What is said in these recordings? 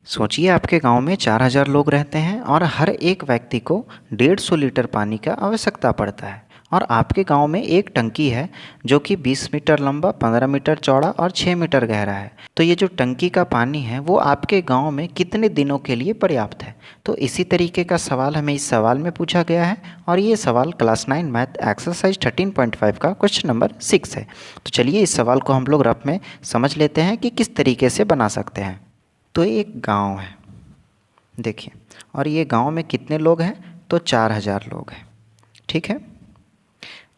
सोचिए आपके गांव में 4000 लोग रहते हैं और हर एक व्यक्ति को 150 लीटर पानी का आवश्यकता पड़ता है। और आपके गांव में एक टंकी है जो कि 20 मीटर लंबा, 15 मीटर चौड़ा और 6 मीटर गहरा है। तो ये जो टंकी का पानी है वो आपके गांव में कितने दिनों के लिए पर्याप्त है? तो इसी तरीके का सवाल हमें इस सवाल में पूछा गया है और ये सवाल क्लास 9 मैथ एक्सरसाइज 13.5 का क्वेश्चन नंबर 6 है। तो चलिए इस सवाल को हम लोग रफ में समझ लेते हैं कि किस तरीके से बना सकते हैं। तो एक गांव है, देखिए, और ये गांव में कितने लोग हैं? तो 4000 लोग हैं, ठीक है।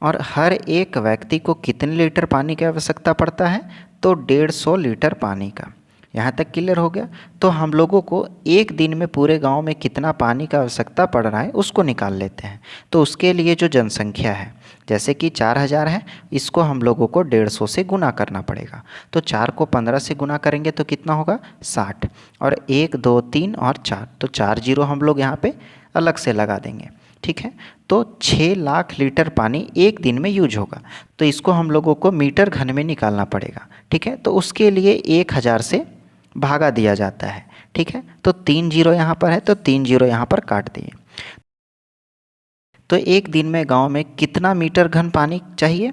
और हर एक व्यक्ति को कितने लीटर पानी की आवश्यकता पड़ता है? तो 150 लीटर पानी का। यहाँ तक क्लियर हो गया। तो हम लोगों को एक दिन में पूरे गांव में कितना पानी का आवश्यकता पड़ रहा है उसको निकाल लेते हैं। तो उसके लिए जो जनसंख्या है, जैसे कि 4000 है, इसको हम लोगों को 150 से गुना करना पड़ेगा। तो 4 को 15 से गुना करेंगे तो कितना होगा? 60। और 1 2 3 और 4, तो 4 जीरो हम लोग यहाँ पे अलग से लगा देंगे, ठीक है। तो 6 लाख लीटर पानी एक दिन में यूज होगा। तो इसको हम लोगों को मीटर घन में निकालना पड़ेगा, ठीक है। तो उसके लिए 1000 से भागा दिया जाता है, ठीक है। तो 3 जीरो यहाँ पर है, तो 3 जीरो यहाँ पर काट दिए। तो एक दिन में गांव में कितना मीटर घन पानी चाहिए?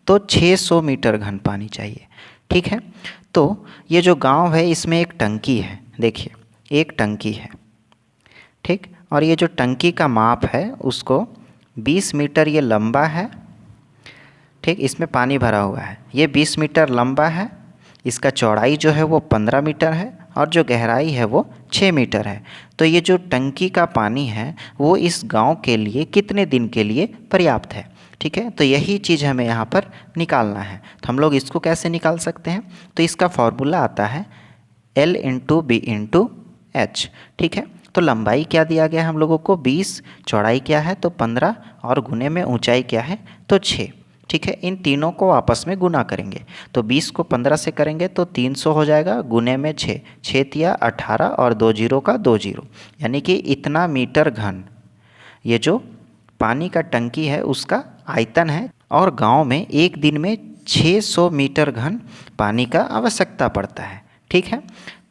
तो 600 मीटर घन पानी चाहिए, ठीक है। तो ये जो गांव है इसमें एक टंकी है, देखिए एक टंकी है, ठीक। और ये जो टंकी का माप है उसको 20 मीटर ये लंबा है, ठीक। इसमें पानी भरा हुआ है, ये 20 मीटर लंबा है। इसका चौड़ाई जो है वो 15 मीटर है और जो गहराई है वो 6 मीटर है। तो ये जो टंकी का पानी है वो इस गांव के लिए कितने दिन के लिए पर्याप्त है, ठीक है। तो यही चीज़ हमें यहाँ पर निकालना है। तो हम लोग इसको कैसे निकाल सकते हैं? तो इसका फॉर्मूला आता है L into b into h, ठीक है। तो लंबाई क्या दिया गया है हम लोगों को? 20, चौड़ाई क्या है? तो 15, और गुने में ऊंचाई क्या है? तो 6, ठीक है। इन तीनों को आपस में गुना करेंगे तो 20 को 15 से करेंगे तो 300 हो जाएगा, गुने में 6, 6 तिया 18 और 2 जीरो का 2 जीरो, यानी कि इतना मीटर घन ये जो पानी का टंकी है उसका आयतन है। और गांव में एक दिन में 600 मीटर घन पानी का आवश्यकता पड़ता है, ठीक है।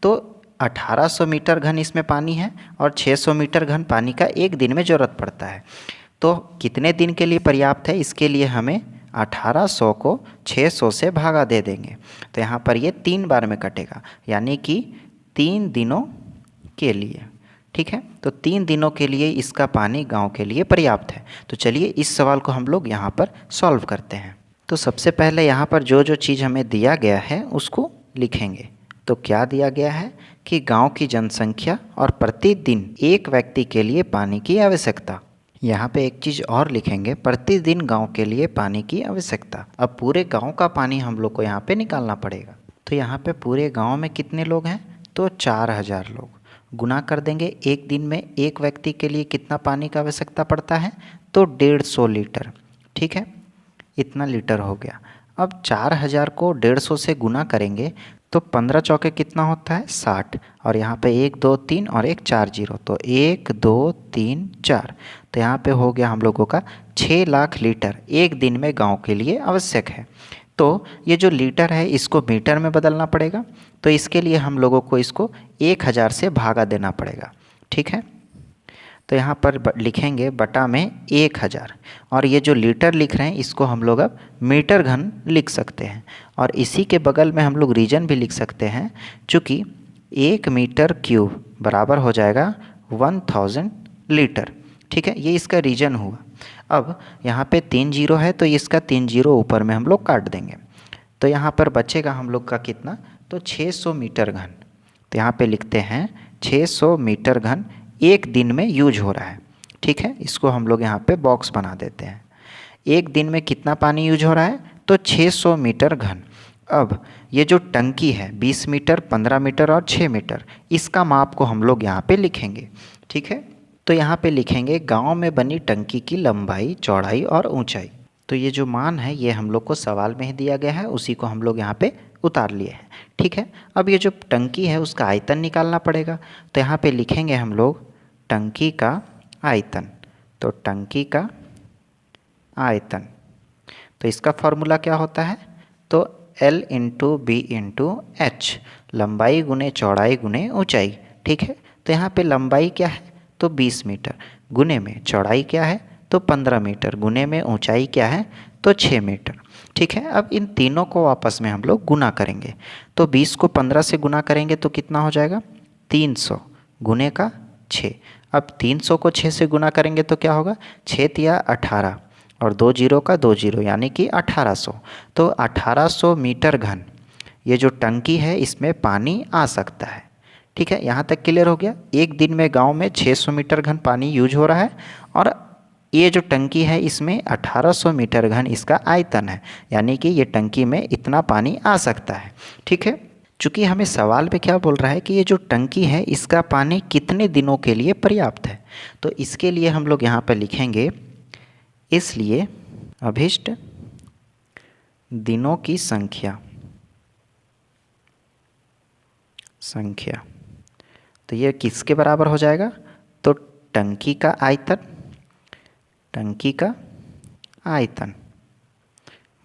तो 1800 मीटर घन इसमें पानी है और 600 मीटर घन पानी का एक दिन में ज़रूरत पड़ता है। तो कितने दिन के लिए पर्याप्त है? इसके लिए हमें 1800 को 600 से भागा दे देंगे। तो यहाँ पर ये 3 बार में कटेगा, यानी कि 3 दिनों के लिए, ठीक है। तो 3 दिनों के लिए इसका पानी गांव के लिए पर्याप्त है। तो चलिए इस सवाल को हम लोग यहाँ पर सॉल्व करते हैं। तो सबसे पहले यहाँ पर जो जो चीज़ हमें दिया गया है उसको लिखेंगे। तो क्या दिया गया है कि गांव की जनसंख्या और प्रतिदिन एक व्यक्ति के लिए पानी की आवश्यकता। यहाँ पे एक चीज़ और लिखेंगे, प्रतिदिन गांव के लिए पानी की आवश्यकता। अब पूरे गांव का पानी हम लोग को यहाँ पे निकालना पड़ेगा। तो यहाँ पे पूरे गांव में कितने लोग हैं? तो 4000 लोग। गुना कर देंगे, एक दिन में एक व्यक्ति के लिए कितना पानी का आवश्यकता पड़ता है? तो 150 लीटर, ठीक है। इतना लीटर हो गया। अब 4000 को 150 से गुना करेंगे तो 15 चौके कितना होता है? 60। और यहाँ पे 1 2 3 और एक 4 जीरो, तो 1 2 3 4। तो यहाँ पे हो गया हम लोगों का 6 लाख लीटर एक दिन में गांव के लिए आवश्यक है। तो ये जो लीटर है इसको मीटर में बदलना पड़ेगा। तो इसके लिए हम लोगों को इसको 1000 से भागा देना पड़ेगा, ठीक है। तो यहाँ पर लिखेंगे बटा में 1000, और ये जो लीटर लिख रहे हैं इसको हम लोग अब मीटर घन लिख सकते हैं। और इसी के बगल में हम लोग रीजन भी लिख सकते हैं, चूँकि 1 मीटर क्यूब बराबर हो जाएगा 1000 लीटर, ठीक है। ये इसका रीजन हुआ। अब यहाँ पे 3 जीरो है तो इसका 3 जीरो ऊपर में हम लोग काट देंगे। तो यहाँ पर बचेगा हम लोग का कितना? तो 600 मीटर घन। तो यहाँ पे लिखते हैं 600 मीटर घन एक दिन में यूज हो रहा है, ठीक है। इसको हम लोग यहाँ पे बॉक्स बना देते हैं। एक दिन में कितना पानी यूज हो रहा है? तो 600 मीटर घन। अब ये जो टंकी है 20 मीटर, 15 मीटर और 6 मीटर, इसका माप को हम लोग यहाँ पे लिखेंगे, ठीक है। तो यहाँ पे लिखेंगे गांव में बनी टंकी की लंबाई, चौड़ाई और ऊंचाई। तो ये जो मान है ये हम लोग को सवाल में ही दिया गया है, उसी को हम लोग यहाँ पे उतार लिए हैं, ठीक है। अब ये जो टंकी है उसका आयतन निकालना पड़ेगा। तो यहाँ पे लिखेंगे हम लोग टंकी का आयतन। तो टंकी का आयतन, तो इसका फॉर्मूला क्या होता है? तो L into b into h, लंबाई गुने चौड़ाई गुने ऊंचाई, ठीक है। तो यहाँ पे लंबाई क्या है तो 20 मीटर, गुने में चौड़ाई क्या है तो 15 मीटर, गुने में ऊंचाई क्या है तो 6 मीटर, ठीक है। अब इन तीनों को आपस में हम लोग गुना करेंगे। तो 20 को 15 से गुना करेंगे तो कितना हो जाएगा 300 गुने का 6। अब 300 को 6 से गुना करेंगे तो क्या होगा 6 तिया 18 और 2 जीरो का 2 जीरो यानी कि 1800। तो 1800 मीटर घन ये जो टंकी है इसमें पानी आ सकता है, ठीक है। यहाँ तक क्लियर हो गया। एक दिन में गांव में 600 मीटर घन पानी यूज हो रहा है और ये जो टंकी है इसमें 1800 मीटर घन इसका आयतन है, यानी कि ये टंकी में इतना पानी आ सकता है, ठीक है। चूँकि हमें सवाल पे क्या बोल रहा है कि ये जो टंकी है इसका पानी कितने दिनों के लिए पर्याप्त है, तो इसके लिए हम लोग यहाँ पर लिखेंगे इसलिए अभीष्ट दिनों की संख्या तो ये किसके बराबर हो जाएगा तो टंकी का आयतन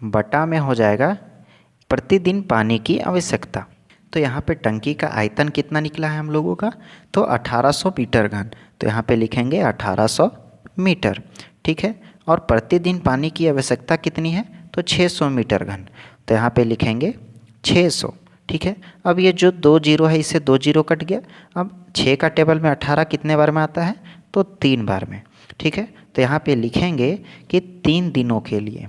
बटा में हो जाएगा प्रतिदिन पानी की आवश्यकता। तो यहाँ पे टंकी का आयतन कितना निकला है हम लोगों का तो 1800 मीटर घन, तो यहाँ पे लिखेंगे 1800 मीटर, ठीक है। और प्रतिदिन पानी की आवश्यकता कितनी है तो 600 मीटर घन, तो यहाँ पे लिखेंगे 600, ठीक है। अब ये जो 2 जीरो है इससे 2 जीरो कट गया। अब 6 का टेबल में 18 कितने बार में आता है तो 3 बार में, ठीक है। तो यहाँ पे लिखेंगे कि 3 दिनों के लिए,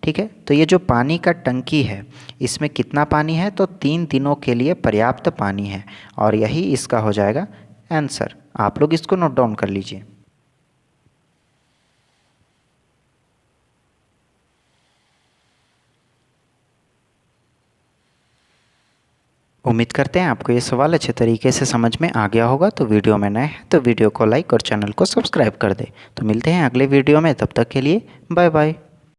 ठीक है। तो ये जो पानी का टंकी है इसमें कितना पानी है तो 3 दिनों के लिए पर्याप्त पानी है, और यही इसका हो जाएगा आंसर। आप लोग इसको नोट डाउन कर लीजिए। उम्मीद करते हैं आपको ये सवाल अच्छे तरीके से समझ में आ गया होगा। तो वीडियो में नए हैं तो वीडियो को लाइक और चैनल को सब्सक्राइब कर दें। तो मिलते हैं अगले वीडियो में, तब तक के लिए बाय बाय।